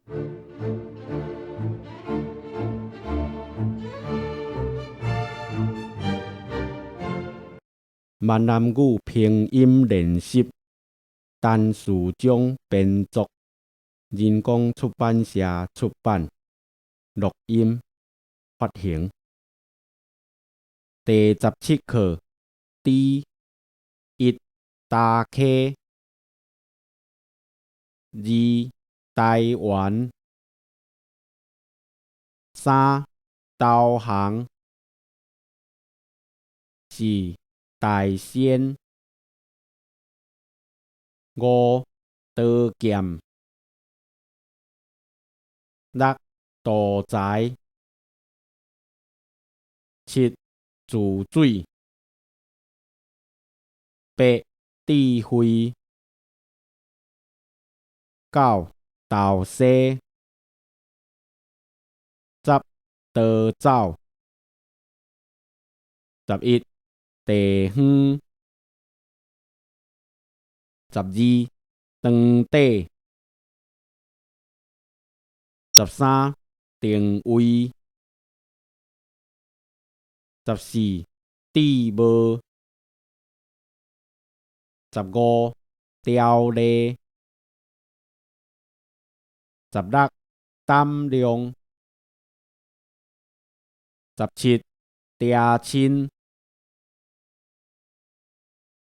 闽南语拼音练习单词中编作，人工出版社出版、录音、发行。第17课第一打卡二台湾三导航四大仙五刀剑六道材七自水八智慧九豆沙十刀走11地方12长底13定位14地无15条例16胆量17嗲亲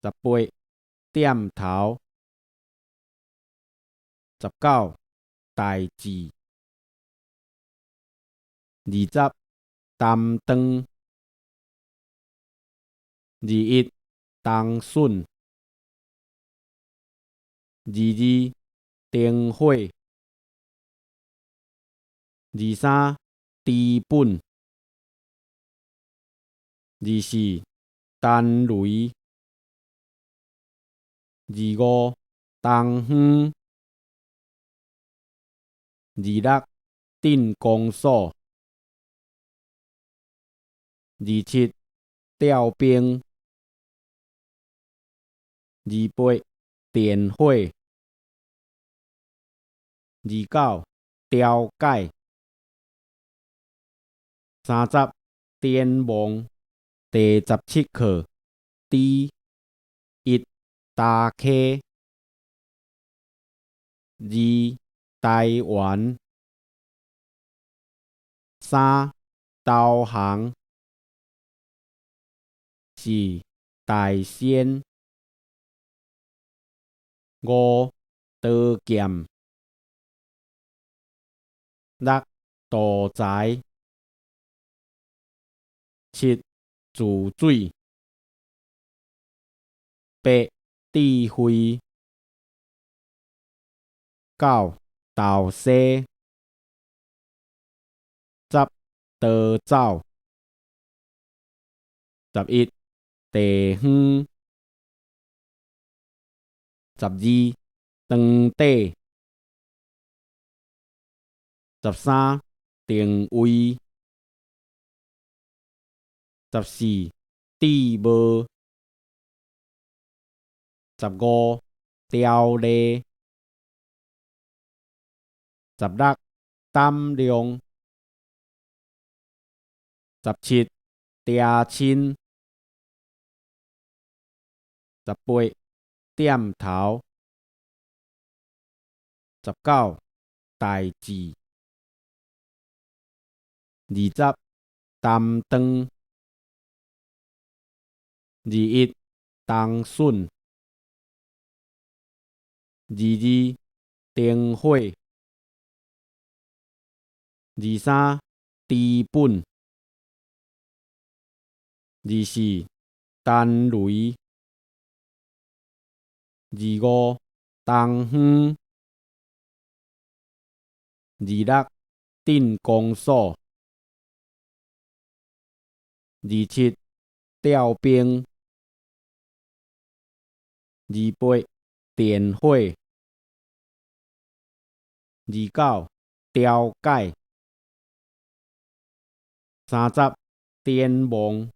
18点头19代志20担当21冬笋22灯火23治本24陈雷25东方26镇公所27调兵28电火29调解30电网第17课第一打卡二台湾三导航四大仙五刀剑六道材七自水八智慧九豆沙10刀走11地方12长底13定位14智无15条例16胆量17嗲亲18点头19代志20担当21冬笋22灯火23治本24陈雷25东方26镇公所27调兵28电火29调解30电网